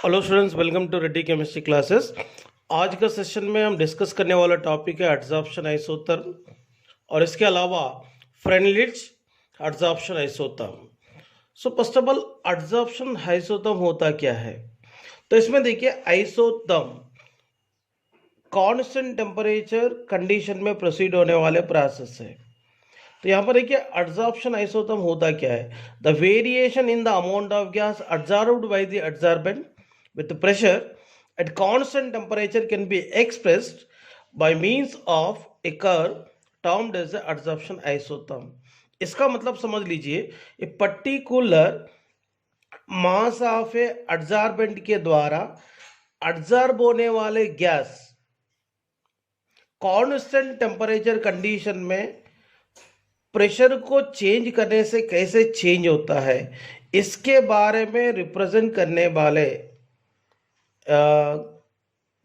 Hello students, welcome to Reddy chemistry classes. आज का session में हम डिस्कस करने वाला टॉपिक है एडजॉर्प्शन आइसोथर्म और इसके अलावा Freundlich adsorption isotherm. So first of all adsorption isotherm होता क्या है? तो इसमें देखिए, आइसोथर्म कांस्टेंट टेम्परेचर कंडीशन में प्रोसीड होने वाले प्रोसेस है। तो यहाँ पर देखिए, एडजॉर्प्शन आइसोथर्म होता क्या है? The variation in the amount of gas absorbed by the absorbent with pressure at constant temperature can be expressed by means of a curve termed as the adsorption isotherm। इसका मतलब समझ लीजिए, a particular mass of a absorbent के द्वारा absorb होने वाले gas constant temperature condition में pressure को चेंज करने से कैसे चेंज होता है, इसके बारे में रिप्रेजेंट करने वाले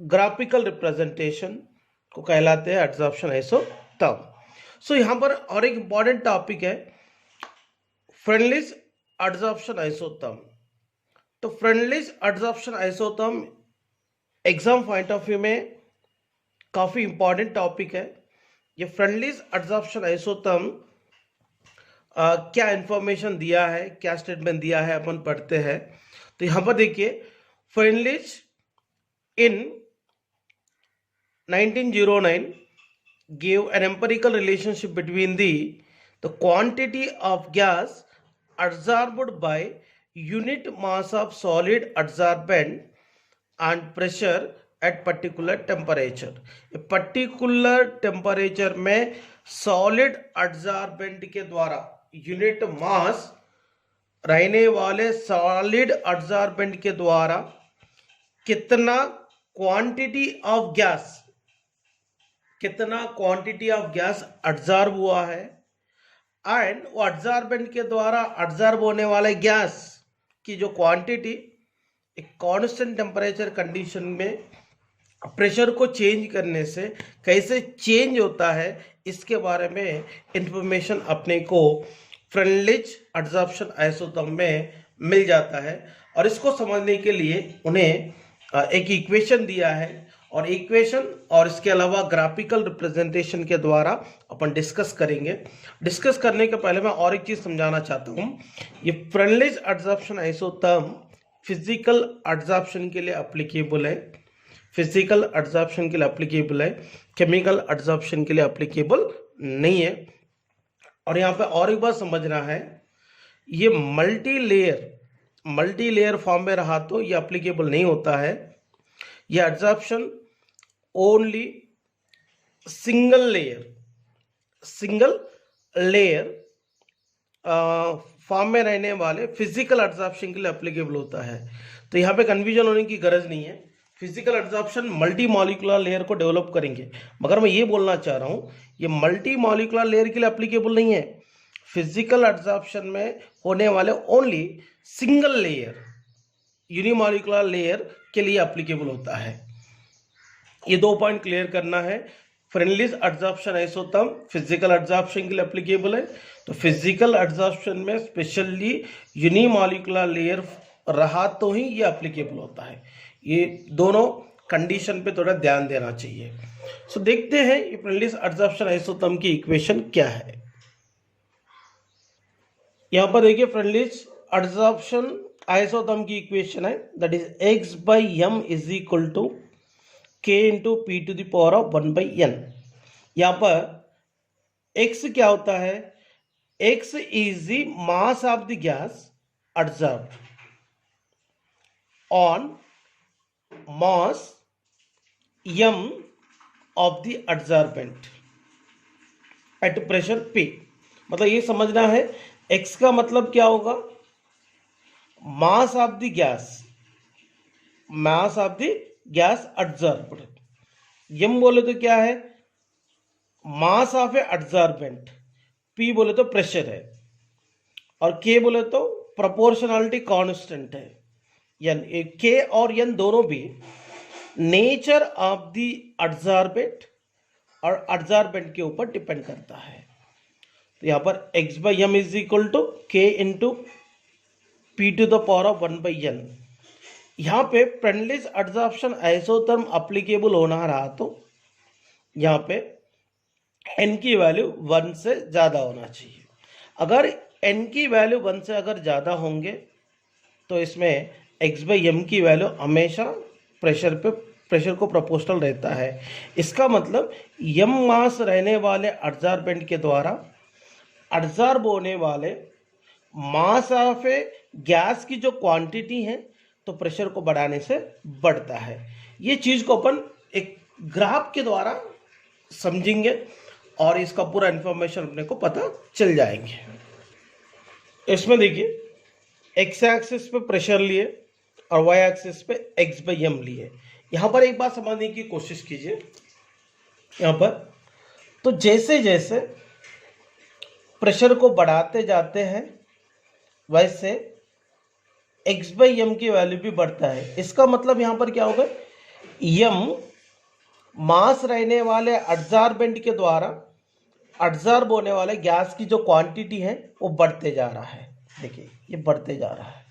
ग्राफिकल रिप्रेजेंटेशन को कहलाते हैं एडजॉर्प्शन आइसोथर्म। सो यहाँ पर और एक इंपॉर्टेंट टॉपिक है फ्रेंडलिच एडजॉर्प्शन आइसोथर्म। तो Freundlich adsorption isotherm exam point of view में काफ़ी इंपॉर्टेंट टॉपिक है। ये फ्रेंडलिच एडजॉर्प्शन आइसोथर्म क्या इंफॉर्मेशन दिया है, क्या स्टेटमेंट दिया है, अपन पढ़ते हैं। तो यहाँ पर देखिए, Freundlich in 1909 gave an empirical relationship between the quantity of gas absorbed by unit mass of solid adsorbent and pressure at particular temperature। particular temperature में solid adsorbent के द्वारा unit mass रहने वाले solid adsorbent के द्वारा कितना quantity of gas absorb हुआ है, एंड वो एब्जॉर्बेंट के द्वारा एब्जॉर्ब होने वाले गैस की जो क्वांटिटी एक कांस्टेंट टेम्परेचर कंडीशन में प्रेशर को चेंज करने से कैसे चेंज होता है, इसके बारे में इंफॉर्मेशन अपने को फ्रेंडलिच एडजॉर्प्शन आइसोथर्म में मिल जाता है। और इसको समझने के लिए उन्हें एक इक्वेशन दिया है, और इक्वेशन और इसके अलावा ग्राफिकल रिप्रेजेंटेशन के द्वारा अपन डिस्कस करेंगे। डिस्कस करने के पहले मैं और एक चीज समझाना चाहता हूं। ये Freundlich adsorption isotherm physical adsorption के लिए एप्लीकेबल है, फिजिकल एडजॉर्प्शन के लिए एप्लीकेबल है, केमिकल एडजॉर्प्शन के लिए एप्लीकेबल नहीं है। और यहाँ पे और एक बात समझना है, ये मल्टी लेयर फॉर्म में रहा तो ये एप्लीकेबल नहीं होता है। ये adsorption only single layer form में रहने वाले फिजिकल एडजॉर्प्शन के लिए एप्लीकेबल होता है। तो यहाँ पे कन्फ्यूजन होने की गरज नहीं है। Physical adsorption multi molecular layer को डेवलप करेंगे, मगर मैं ये बोलना चाह रहा हूँ ये मल्टी मॉलिक्यूलर लेयर के लिए एप्लीकेबल नहीं है। फिजिकल एडजॉर्प्शन में होने वाले only single layer unimolecular layer के लिए एप्लीकेबल होता है। ये दो पॉइंट क्लियर करना है। Freundlich adsorption isotherm physical adsorption के लिए एप्लीकेबल है। तो फिजिकल एडजॉर्प्शन में स्पेशली यूनिमॉलिक्यूलर लेयर रहा तो ही ये एप्लीकेबल होता है। ये दोनों कंडीशन पे थोड़ा ध्यान देना चाहिए। सो देखते हैं ये फ्रेंडलिच एडजॉर्प्शन आइसोथर्म की इक्वेशन क्या है। यहां पर देखिए, फ्रेंडलिच एडजॉर्प्शन आइसोथर्म की इक्वेशन है, that is x by m is equal to k into P to the power of 1 by n। यहां पर x क्या होता है? x is the mass of the gas absorb on mass m of the absorbent at pressure p। मतलब ये समझना है, x का मतलब क्या होगा? Mass of the gas absorbed. m बोले तो क्या है? Mass of a absorbent. p बोले तो प्रेशर है, और k बोले तो प्रोपोर्शनलिटी कांस्टेंट है। n, k और n दोनों भी नेचर ऑफ द एब्जॉर्बेंट और एब्जॉर्बेंट के ऊपर डिपेंड करता है। तो यहाँ पर x by M is equal to k into P to the power of 1 by n। यहाँ पे फ्रेंडलीज एडजॉर्प्शन आइसोथर्म अप्लीकेबल होना रहा तो यहाँ पे n की वैल्यू 1 से ज़्यादा होना चाहिए। अगर n की वैल्यू 1 से अगर ज़्यादा होंगे तो इसमें x/m की वैल्यू हमेशा प्रेशर को प्रोपोर्शनल रहता है। इसका मतलब m मास रहने वाले एडजॉर्बेंट के द्वारा एडजॉर्ब होने वाले मास ऑफ ए गैस की जो क्वांटिटी है तो प्रेशर को बढ़ाने से बढ़ता है। ये चीज़ को अपन एक ग्राफ के द्वारा समझेंगे और इसका पूरा इंफॉर्मेशन अपने को पता चल जाएंगे। इसमें देखिए एक्स एक्सिस पे प्रेशर लिए और वाई एक्सिस पे x/m लिए। यहाँ पर एक बात समझने की कोशिश कीजिए। यहाँ पर तो जैसे जैसे प्रेशर को बढ़ाते जाते हैं वैसे x/m की वैल्यू भी बढ़ता है। इसका मतलब यहाँ पर क्या होगा, m मास रहने वाले एडजॉर्बेंट के द्वारा एडजॉर्ब होने वाले गैस की जो क्वांटिटी है वो बढ़ते जा रहा है। देखिए ये बढ़ते जा रहा है,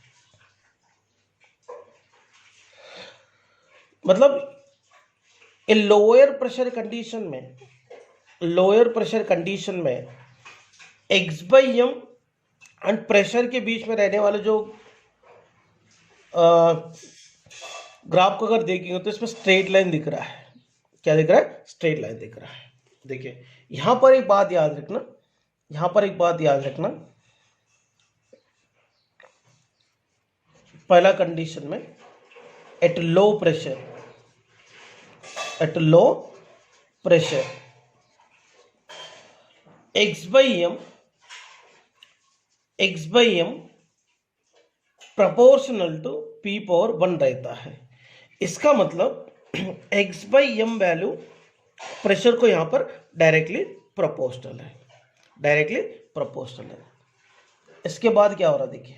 मतलब लोअर प्रेशर कंडीशन में x/m एंड प्रेशर के बीच में रहने वाले जो ग्राफ को अगर देखेंगे तो इसमें स्ट्रेट लाइन दिख रहा है। क्या दिख रहा है? स्ट्रेट लाइन दिख रहा है। देखिए यहां पर एक बात याद रखना, पहला कंडीशन में at low pressure x/m proportional to p⁻1 रहता है। इसका मतलब x/m वैल्यू प्रेशर को यहां पर डायरेक्टली प्रोपोर्शनल है। इसके बाद क्या हो रहा देखिए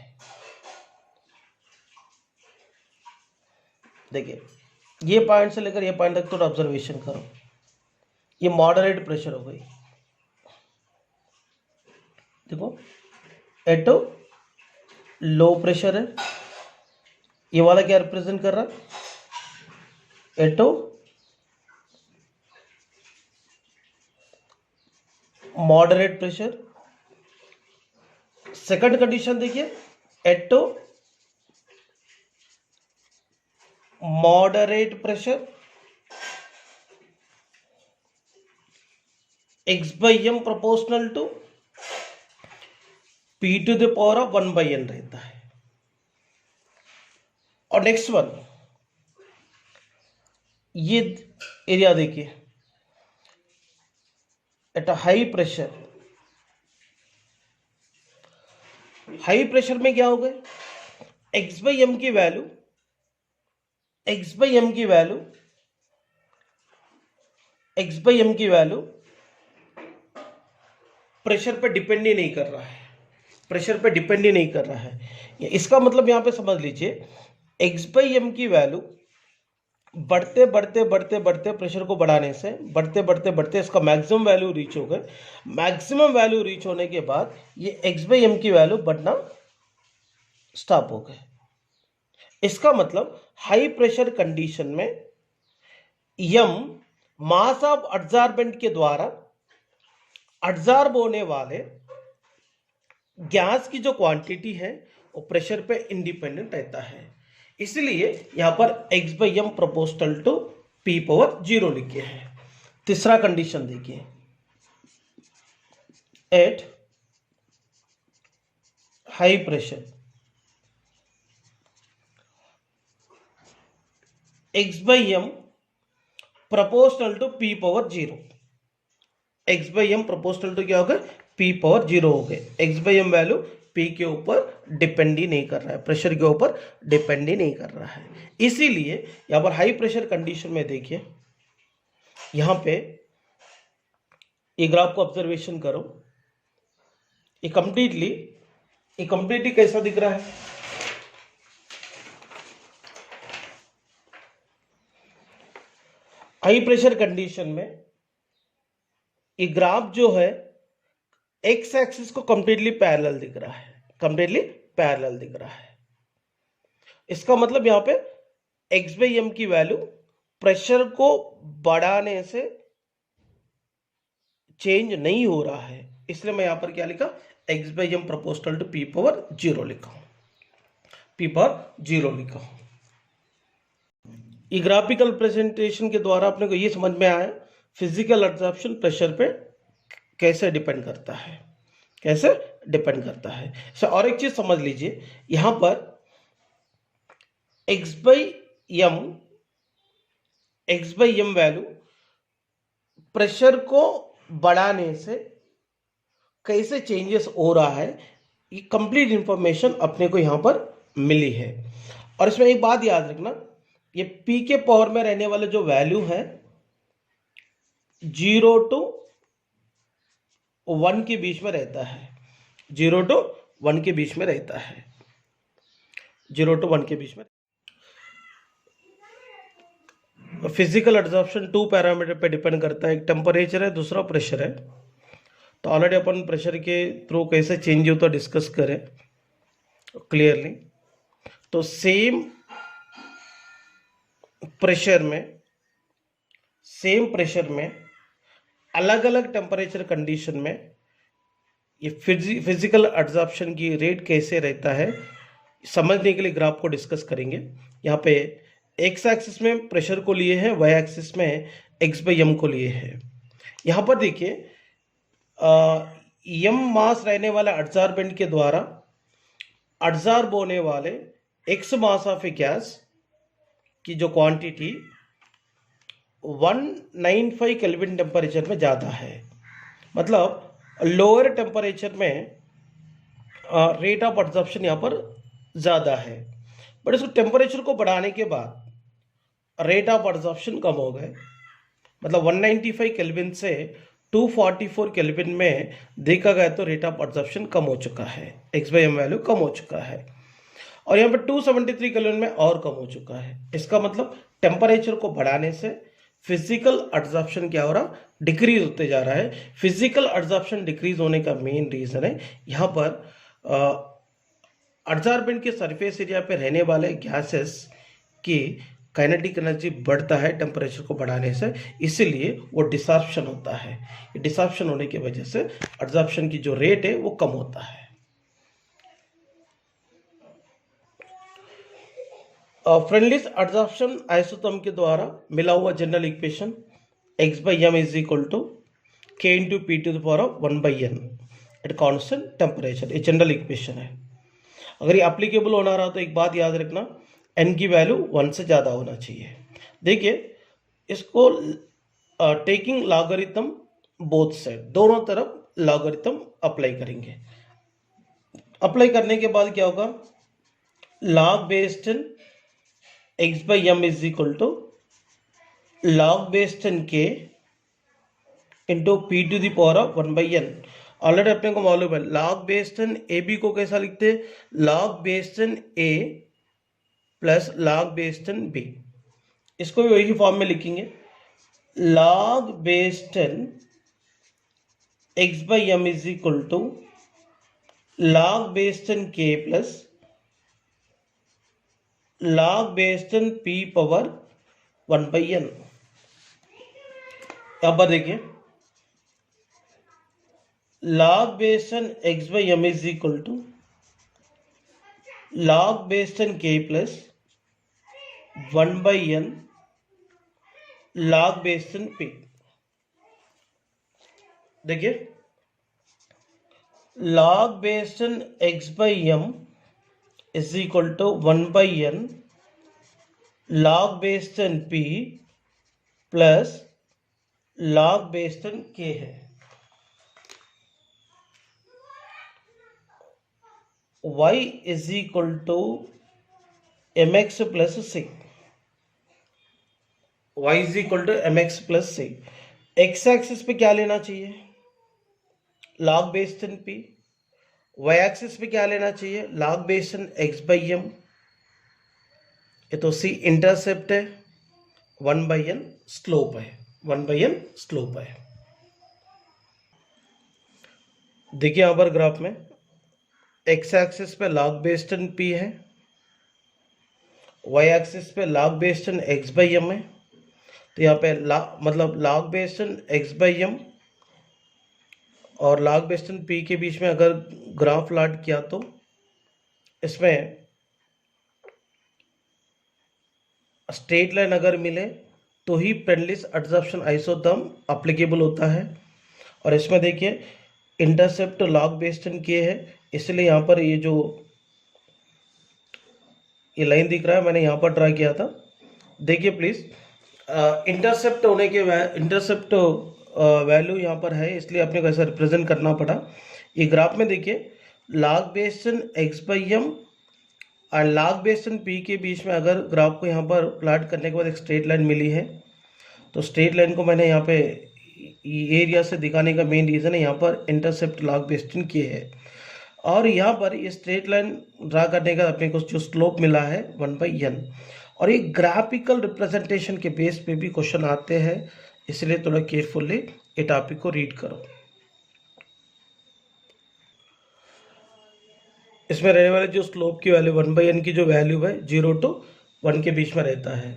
ये पॉइंट से लेकर ये पॉइंट तक थोड़ा ऑब्जर्वेशन करो। ये मॉडरेट प्रेशर हो गई। देखो एट लो प्रेशर है, ये वाला क्या रिप्रेजेंट कर रहा है? At moderate pressure. Second condition देखिए at moderate pressure x/m proportional to p⁻1/n रहता है। और नेक्स्ट वन, ये एरिया देखिए एट हाई प्रेशर में क्या हो गए, x/m की वैल्यू प्रेशर पे डिपेंड ही नहीं कर रहा है। इसका मतलब यहां पे समझ लीजिए x/m की वैल्यू बढ़ते प्रेशर को बढ़ाने से बढ़ते इसका मैक्सिमम वैल्यू रीच हो गए। मैक्सिमम वैल्यू रीच होने के बाद ये x/m की वैल्यू बढ़ना स्टॉप हो गए। इसका मतलब हाई प्रेशर कंडीशन में m मास ऑफ एडजॉर्बेंट के द्वारा एडजॉर्ब होने वाले गैस की जो क्वांटिटी है वो प्रेशर पे इंडिपेंडेंट रहता है। इसलिए यहां पर x/m प्रोपोर्शनल टू p⁻0 लिखे हैं। तीसरा कंडीशन देखिए at high pressure x/m proportional to p⁻0। x/m proportional to क्या हो गया? p⁻0 हो गए। x/m वैल्यू p के ऊपर डिपेंड ही नहीं कर रहा है, प्रेशर के ऊपर डिपेंड ही नहीं कर रहा है। इसीलिए यहां पर हाई प्रेशर कंडीशन में देखिए, यहां पे ये ग्राफ को ऑब्जर्वेशन करो, ये कंप्लीटली कैसा दिख रहा है? हाई प्रेशर कंडीशन में ये ग्राफ जो है एक्स एक्सिस को कंप्लीटली पैरेलल दिख रहा है। इसका मतलब यहां पे एक्स बाई एम की वैल्यू प्रेशर को बढ़ाने से चेंज नहीं हो रहा है, इसलिए मैं यहां पर क्या लिखा, X by M proportional to P power zero लिखा हूं, पी पावर जीरो लिखा हूं। ये ग्राफिकल प्रेजेंटेशन के द्वारा अपने को ये समझ में आया फिजिकल एब्जॉर्प्शन प्रेशर पे कैसे डिपेंड करता है, कैसे डिपेंड करता है। सो और एक चीज समझ लीजिए, यहां पर X by M value pressure को बढ़ाने से कैसे चेंजेस हो रहा है, ये कंप्लीट इंफॉर्मेशन अपने को यहां पर मिली है। और इसमें एक बात याद रखना, ये पी के पावर में रहने वाले जो वैल्यू है 0 to 1 के बीच में रहता है, 0 to 1 के बीच में रहता है, 0 to 1 के बीच में। फिजिकल एब्जॉर्प्शन 2 पैरामीटर पे डिपेंड करता है, एक टेम्परेचर है, दूसरा प्रेशर है। तो ऑलरेडी अपन प्रेशर के थ्रू कैसे चेंज होता डिस्कस करें क्लियरली। तो सेम प्रेशर में अलग अलग टेम्परेचर कंडीशन में ये फिजिकल एब्जॉर्प्शन की रेट कैसे रहता है समझने के लिए ग्राफ को डिस्कस करेंगे। यहाँ पे एक्स एक्सिस में प्रेशर को लिए हैं, वाई एक्सिस में एक्स बाई एम को लिए हैं। यहाँ पर देखिए एम मास रहने वाला एड्सॉर्बेंट के द्वारा एड्सॉर्ब होने वाले x mass of a gas की जो क्वांटिटी 195 केल्विन टेम्परेचर में ज़्यादा है, मतलब लोअर टेम्परेचर में रेट ऑफ एब्जॉर्प्शन यहाँ पर ज़्यादा है, बट इसको टेम्परेचर को बढ़ाने के बाद रेट ऑफ एब्जॉर्प्शन कम हो गए, मतलब 195 केल्विन से 244 केल्विन में देखा गया तो रेट ऑफ एब्जॉर्प्शन कम हो चुका है, एक्स बाई एम वैल्यू कम हो चुका है। और यहाँ पर 273 केल्विन में और कम हो चुका है। इसका मतलब टेम्परेचर को बढ़ाने से फिजिकल एब्जॉर्प्शन क्या हो रहा, डिक्रीज होते जा रहा है। फिजिकल एब्जॉर्प्शन डिक्रीज होने का मेन रीजन है यहाँ पर एड्सॉर्बेंट के सरफेस एरिया पे रहने वाले गैसेस की काइनेटिक एनर्जी बढ़ता है टेम्परेचर को बढ़ाने से, इसीलिए वो डिसॉर्प्शन होता है। डिसॉर्प्शन होने की वजह से एब्जॉर्प्शन की जो रेट है वो कम होता है। फ्रेंडलीज एब्जॉर्प्शन आइसोथर्म के द्वारा मिला हुआ general equation X by M is equal to K into P to the power of 1 by N at constant temperature, ये जनरल इक्वेशन है। अगर ये एप्लीकेबल होना रहा तो एक बात याद रखना, एन की वैल्यू 1 से ज़्यादा होना चाहिए। देखिए इसको टेकिंग लॉगरिथम बोथ साइड, दोनों तरफ लॉगरिथम अप्लाई करेंगे। अप्लाई करने के बाद क्या होगा, log based in X by M is equal to log based in K into P to the power of 1 by N. Already अपने को मालूम है log based in A B को कैसा लिखते हैं, log based in A plus log based in B, इसको भी वही फॉर्म में लिखेंगे, log based in X by M is equal to log based in K plus log based in P power 1 by N. यहां पर देखिए log based on x by m is equal to log based on k plus 1 by n log based on p। देखिए log based on x by m is equal to 1 by n log based on p plus log based on k है। y is equal to mx plus c, y is equal to mx plus c। x axis पे क्या लेना चाहिए, log based in p। y axis पे क्या लेना चाहिए, log based in x by m। ये तो c इंटरसेप्ट है, 1 बाई n स्लोप है, 1 बाई n स्लोप है। देखिए यहां पर ग्राफ में एक्स एक्सिस पे लॉग बेस्ड इन पी है, वाई एक्सिस पे log based on x by M है, तो यहाँ पे मतलब log based on x by M और log बेस्ड ऑन p के बीच में अगर ग्राफ प्लॉट किया तो इसमें स्ट्रेट लाइन अगर मिले तो ही पेनलिस एडजॉर्प्शन आइसोथर्म एप्लीकेबल होता है। और इसमें देखिए इंटरसेप्ट लॉग बेस्ड ऑन के है, इसलिए यहाँ पर ये लाइन दिख रहा है, मैंने यहाँ पर ड्रा किया था। देखिए प्लीज, इंटरसेप्ट होने के इंटरसेप्ट वैल्यू यहाँ पर है, इसलिए अपने को ऐसा रिप्रेजेंट करना पड़ा। ये ग्राफ में देखिए log based on X by M और लॉग बेस्ड ऑन पी के बीच में अगर ग्राफ को यहाँ पर प्लॉट करने के बाद एक स्ट्रेट लाइन मिली है, तो स्ट्रेट लाइन को मैंने यहाँ पे एरिया से दिखाने का मेन रीज़न है यहाँ पर इंटरसेप्ट लॉग बेस्ड ऑन के है। और यहाँ पर ये स्ट्रेट लाइन ड्रा करने का अपने को जो स्लोप मिला है 1/n, और ये ग्राफिकल रिप्रेजेंटेशन के बेस पे भी क्वेश्चन आते हैं, इसलिए थोड़ा केयरफुली ये टॉपिक को रीड करो। इसमें रहने वाले जो स्लोप की वैल्यू 1/n की जो वैल्यू है 0 to 1 के बीच में रहता है,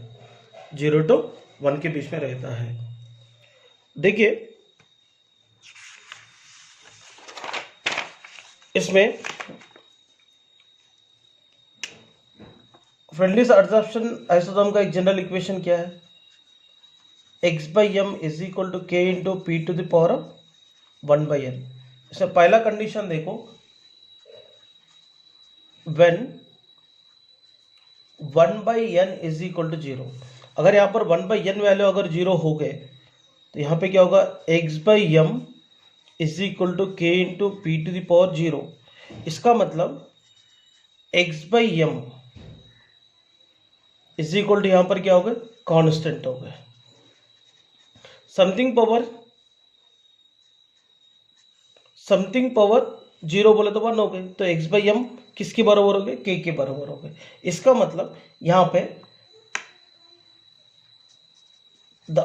0 to 1 के बीच में रहता है। देखिए इसमें फ्रेंडलीस एडजॉर्प्शन आइसोथर्म का एक जनरल इक्वेशन क्या है, x by M is equal to K into P to the power of 1/n। इसमें पहला कंडीशन देखो, when 1/n is equal to 0। अगर यहाँ पर 1/n वैल्यू अगर 0 हो गए तो यहाँ पे क्या होगा, x by M is equal to K into P to the power 0। इसका मतलब x by M is equal to यहाँ पर क्या हो गए, कांस्टेंट हो गए। समथिंग पावर 0 बोले तो 1 हो गए, तो x बाई एम किसके बराबर हो गए, k के बराबर हो गए। इसका मतलब यहाँ पे the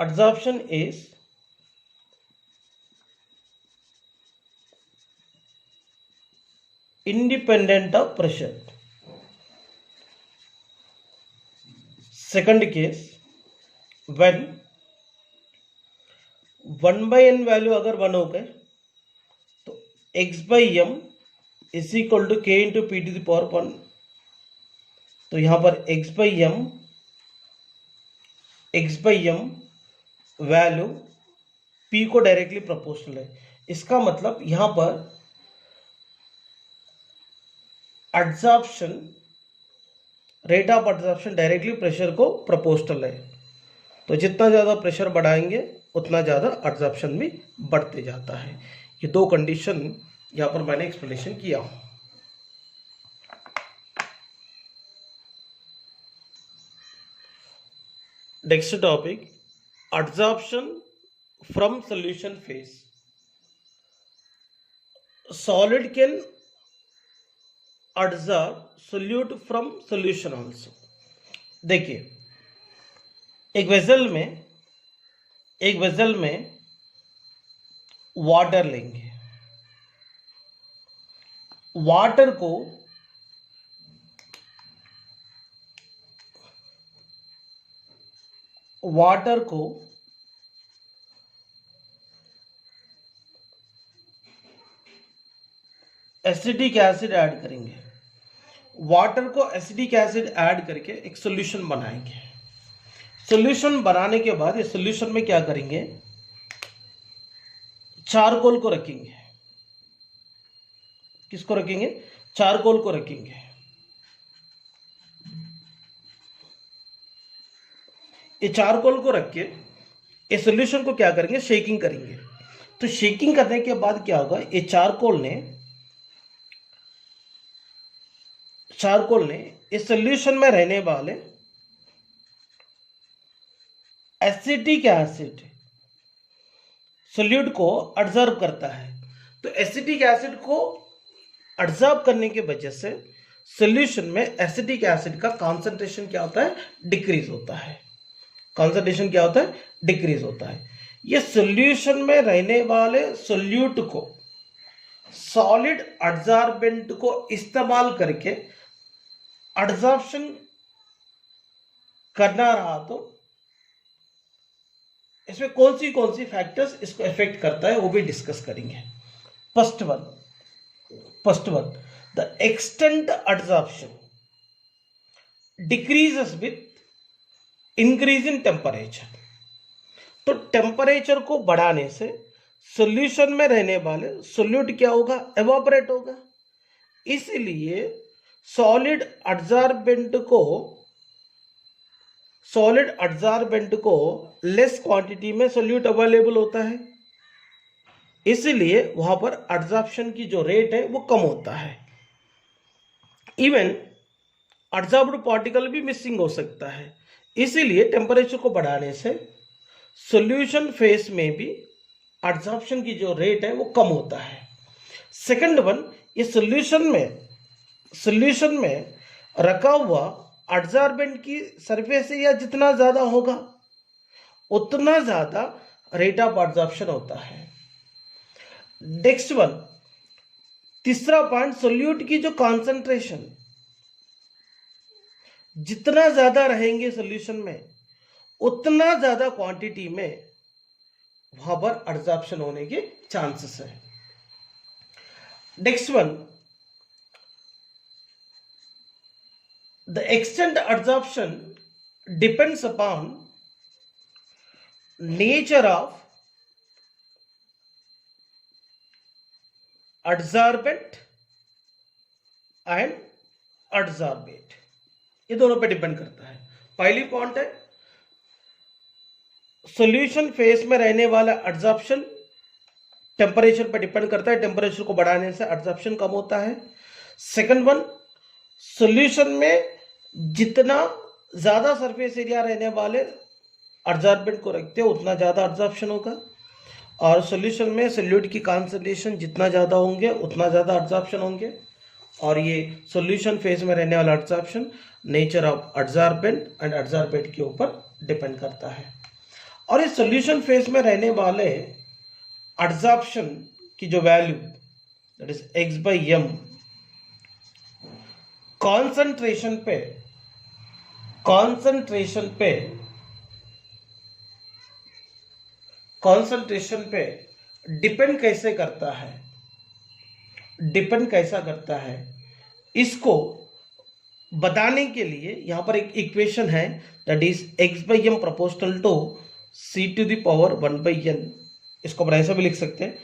adsorption is independent of pressure। second case, when 1/n value अगर 1 हो गए तो x by M is equal to K into P to the power 1। तो यहाँ पर x by M value p को डायरेक्टली प्रोपोर्शनल है। इसका मतलब यहाँ पर adsorption, rate of adsorption directly pressure को प्रोपोर्शनल है। तो जितना ज़्यादा प्रेशर बढ़ाएंगे उतना ज़्यादा एडजॉर्प्शन भी बढ़ते जाता है। ये दो कंडीशन यहाँ पर मैंने एक्सप्लेनेशन किया हूँ। Next topic, adsorption from solution phase. Solid can adsorb solute from solution also. देखिए एक वेसल में वाटर लेंगे, वाटर को एसिटिक एसिड ऐड करेंगे, वाटर को एसिटिक एसिड ऐड करके एक सॉल्यूशन बनाएंगे। सॉल्यूशन बनाने के बाद इस सॉल्यूशन में क्या करेंगे, चारकोल को रखेंगे। किसको रखेंगे, चारकोल को रखेंगे। ये चारकोल को रख के इस सॉल्यूशन को क्या करेंगे, शेकिंग करेंगे। तो शेकिंग करने के बाद क्या होगा, ये चारकोल ने इस सॉल्यूशन में रहने वाले एसिटिक एसिड सोल्यूट को एब्जॉर्ब करता है। तो एसिटिक एसिड को एब्जॉर्ब करने की वजह से सॉल्यूशन में एसिटिक एसिड का कॉन्सेंट्रेशन क्या होता है, डिक्रीज होता है। कॉन्सेंट्रेशन क्या होता है, डिक्रीज होता है। ये सॉल्यूशन में रहने वाले सोल्यूट को सॉलिड एडजॉर्बेंट को इस्तेमाल करके एडजॉर्प्शन करना रहा तो इसमें कौन सी फैक्टर्स इसको इफेक्ट करता है वो भी डिस्कस करेंगे। First one the extent adsorption decreases with increase in temperature. तो टेम्परेचर को बढ़ाने से सॉल्यूशन में रहने वाले सोल्यूट क्या होगा, एवापोरेट होगा। इसलिए सॉलिड एडजॉर्बेंट को लेस क्वांटिटी में सोल्यूट अवेलेबल होता है, इसलिए वहां पर एडजॉर्प्शन की जो रेट है वो कम होता है। इवन एडजॉर्ब्ड पार्टिकल भी मिसिंग हो सकता है, इसीलिए टेम्परेचर को बढ़ाने से सॉल्यूशन फेज में भी एडजॉर्प्शन की जो रेट है वो कम होता है। सेकंड वन, ये सॉल्यूशन में रखा हुआ एडजॉर्बेंट की सरफेस एरिया जितना ज्यादा होगा उतना ज्यादा रेट ऑफ एडजॉर्प्शन होता है। नेक्स्ट वन, तीसरा पॉइंट, सोल्यूट की जो कॉन्सेंट्रेशन जितना ज्यादा रहेंगे सॉल्यूशन में उतना ज्यादा क्वांटिटी में वहां पर एडजॉर्प्शन होने के चांसेस है। Next one, the extent adsorption depends upon nature of adsorbent and adsorbate, ये दोनों पे डिपेंड करता है। पहली पॉइंट है सॉल्यूशन फेज में रहने वाला एडजॉर्प्शन टेम्परेचर पर डिपेंड करता है, टेम्परेचर को बढ़ाने से एडजॉर्प्शन कम होता है। सेकंड वन, सॉल्यूशन में जितना ज्यादा सरफेस एरिया रहने वाले एडजॉर्बेंट को रखते हैं उतना ज्यादा एडजॉर्प्शन होगा, और सॉल्यूशन में सोल्यूट की कॉन्सेंट्रेशन जितना ज्यादा होंगे उतना ज्यादा एडजॉर्प्शन होंगे। और ये सॉल्यूशन फेज में रहने वाला adsorption nature of adsorbent and adsorbate के ऊपर डिपेंड करता है। और इस सॉल्यूशन फेज में रहने वाले एडजॉर्प्शन की जो value that is x/m concentration पे डिपेंड कैसे करता है, इसको बताने के लिए यहां पर एक इक्वेशन है that is x/m proportional to c to the power 1/n। इसको अपन ऐसा भी लिख सकते हैं,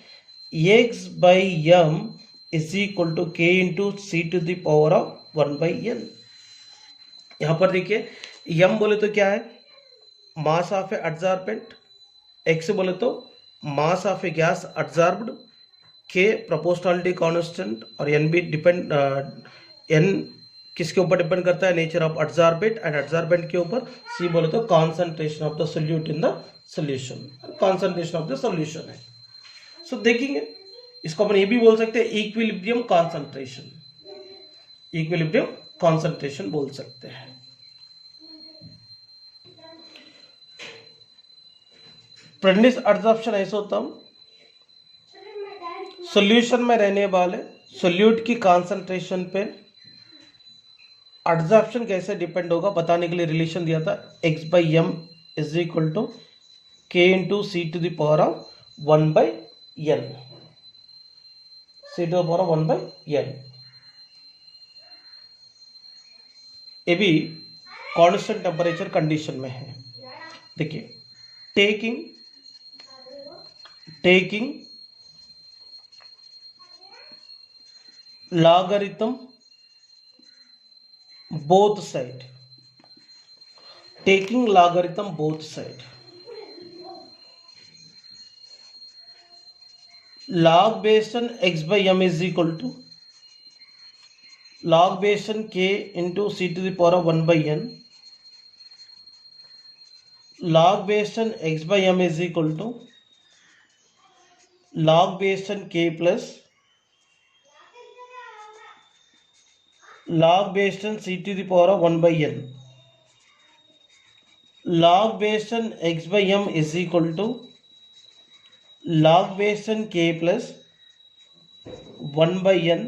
x/m is equal to k into c to the power of 1/n। यहां पर देखिए m बोले तो क्या है, mass of a adsorbent, x बोले तो mass of a gas adsorbed, k proportionality constant, और n भी डिपेंड n किसके ऊपर डिपेंड करता है, nature of adsorbent and adsorbent के ऊपर, c बोले तो concentration of the solute in the solution, concentration of the solution है। सो देखेंगे इसको अपन ये भी बोल सकते हैं इक्विलिब्रियम कॉन्सेंट्रेशन बोल सकते हैं। फ्रेंड्स, एडजॉर्प्शन ऐसा होता है सॉल्यूशन में रहने वाले सोल्यूट की कॉन्सेंट्रेशन पे एडजॉर्प्शन कैसे डिपेंड होगा बताने के लिए रिलेशन दिया था, x/m is equal to k into c to the power of 1/n, c to the power of 1/n। ये भी कांस्टेंट टेम्परेचर कंडीशन में है। देखिए, taking logarithm both side, log base on x/m is equal to log base on k into c to the power of 1/n, log base on x/m is equal to log base on k plus log base on c to the power of 1/n, log base on x/m is equal to log base on k plus 1/n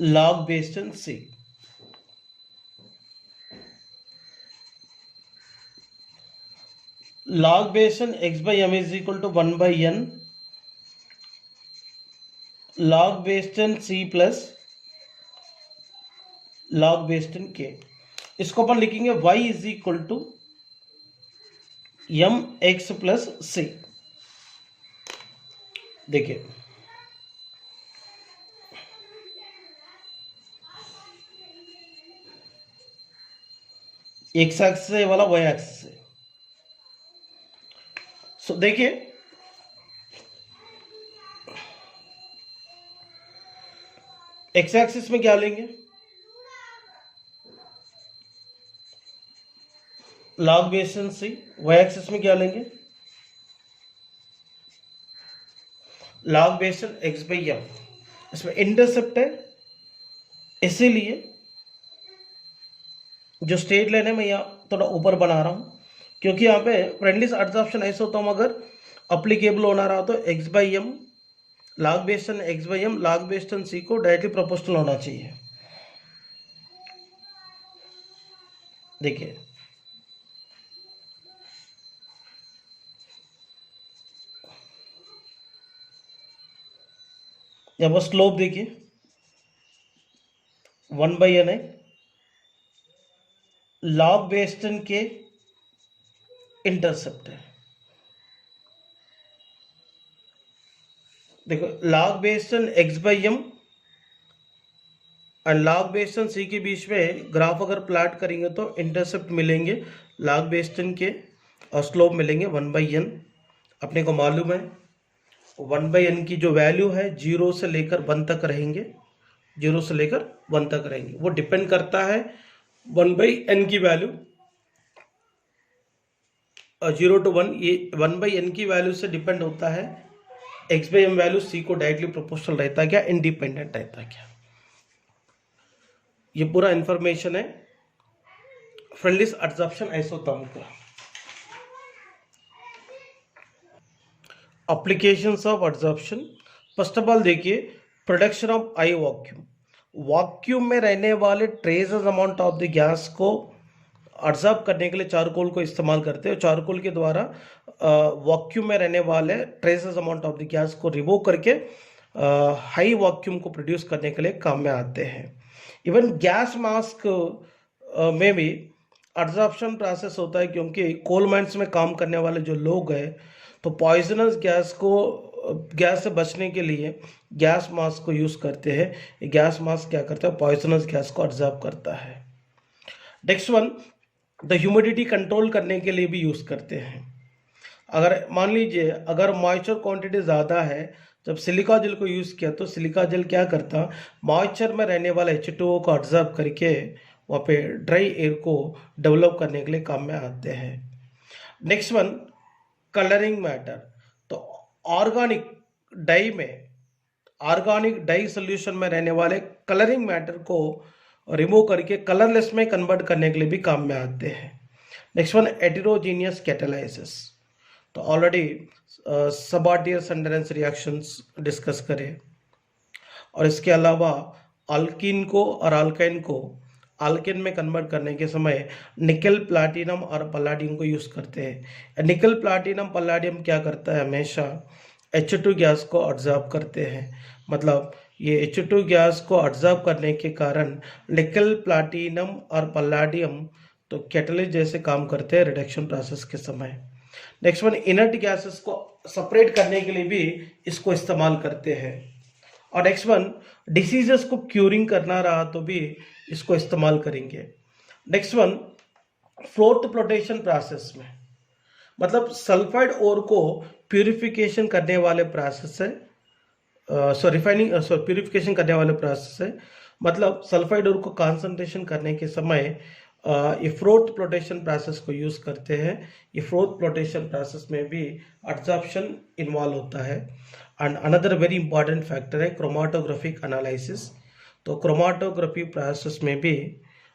log based on C. Log based on x by m is equal to 1/n log based on C plus log based on K. इसको अपन लिखेंगे y is equal to M X plus C. देखिए X axis है वाला Y axis है. सो देखिए X axis में क्या लेंगे, log base on C. Y axis में क्या लेंगे, log base on X by M. इसमें इंटरसेप्ट है, इसीलिए जो स्ट्रेट लाइन है मैं यहाँ थोड़ा ऊपर बना रहा हूँ, क्योंकि यहाँ पे फ्रेंडलीज एडजॉर्प्शन ऐसे होता हूँ अगर अप्लीकेबल होना रहा तो X by M log based on X by M log based on C को डायरेक्टली प्रोपोर्शनल होना चाहिए. देखिए यहाँ पर स्लोप देखिए 1/n है, log based on K intercept है. देखो log based on X by M and log based on C के बीच में ग्राफ अगर प्लॉट करेंगे तो इंटरसेप्ट मिलेंगे लॉग बेस्ड ऑन के और स्लोप मिलेंगे 1/n. अपने को मालूम है 1/n की जो वैल्यू है 0 से लेकर 1 तक रहेंगे, 0 से लेकर 1 तक रहेंगे. वो डिपेंड करता है 1/n की वैल्यू 0 to 1, ये 1/n की वैल्यू से डिपेंड होता है x by M value c को डायरेक्टली प्रोपोर्शनल रहता है क्या, इंडिपेंडेंट रहता है क्या. ये पूरा इंफॉर्मेशन है फ्रेंडलीज एडजॉर्प्शन आइसोथर्मल का. Applications of adsorption. First of all देखिए production of high vacuum. Vacuum में रहने वाले traces amount of the gas को एब्जॉर्ब करने के लिए चारकोल को इस्तेमाल करते हैं. चारकोल के द्वारा वैक्यूम में रहने वाले traces amount of the gas को रिमूव करके हाई वैक्यूम को प्रोड्यूस करने के लिए काम में आते हैं. इवन गैस मास्क में भी एब्जॉर्प्शन प्रोसेस होता है, क्योंकि कोल माइंस में काम करने वाले जो लोग हैं तो पॉइजनस गैस से बचने के लिए गैस मास्क को यूज़ करते हैं. ये गैस मास्क क्या करता है, पॉइजनस गैस को एब्जॉर्ब करता है. Next one, the humidity control करने के लिए भी यूज़ करते हैं. अगर मान लीजिए अगर मॉइस्चर क्वांटिटी ज़्यादा है, जब सिलिका जेल को यूज़ किया तो सिलिका जेल क्या करता, मॉइस्चर में रहने वाला H2O को एब्जॉर्ब करके वहाँ पे ड्राई एयर को डेवलप करने के लिए काम में आते हैं. Next one, colouring matter. तो ऑर्गेनिक डाई सोल्यूशन में रहने वाले कलरिंग मैटर को रिमूव करके कलरलेस में कन्वर्ट करने के लिए भी काम में आते हैं. Next one, heterogeneous catalysis. तो ऑलरेडी सबार्टियर संडरेंस रिएक्शंस डिस्कस करें, और इसके अलावा अल्कीन को और अल्काइन को अल्केन में कन्वर्ट करने के समय निकल, प्लैटिनम और पल्लाडियम को यूज़ करते हैं. निकल, प्लैटिनम, पल्लाडियम क्या करता है, हमेशा H2 गैस को एब्जॉर्ब करते हैं. मतलब ये H2 गैस को एब्जॉर्ब करने के कारण निकल, प्लैटिनम और पल्लाडियम तो कैटलिस्ट जैसे काम करते हैं रिडक्शन प्रोसेस के समय. नेक्स्ट वन, इनर्ट गैसेस को सेपरेट करने के लिए भी इसको इस्तेमाल करते हैं. और नेक्स्ट वन, डिसीजेस को क्यूरिंग करना रहा तो भी इसको इस्तेमाल करेंगे. Next one, fourth flotation process में, मतलब सल्फाइड ओर को प्यूरिफिकेशन करने वाले प्रोसेस है, प्यूरिफिकेशन करने वाले प्रोसेस है. मतलब सल्फाइड ओर को कंसंट्रेशन करने के समय ये फोर्थ फ्लोटेशन प्रोसेस को यूज़ करते हैं. ये फोर्थ फ्लोटेशन प्रोसेस में भी एब्जॉर्प्शन इन्वॉल्व होता है. And another very important factor है क्रोमाटोग्राफिक एनालिसिस. तो क्रोमाटोग्राफी प्रोसेस में भी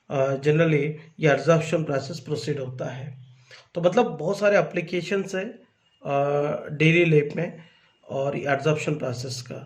जनरली ये एब्जॉर्प्शन प्रोसेस प्रोसीड होता है. तो मतलब बहुत सारे एप्लीकेशंस है डेली लाइफ में और एब्जॉर्प्शन प्रोसेस का.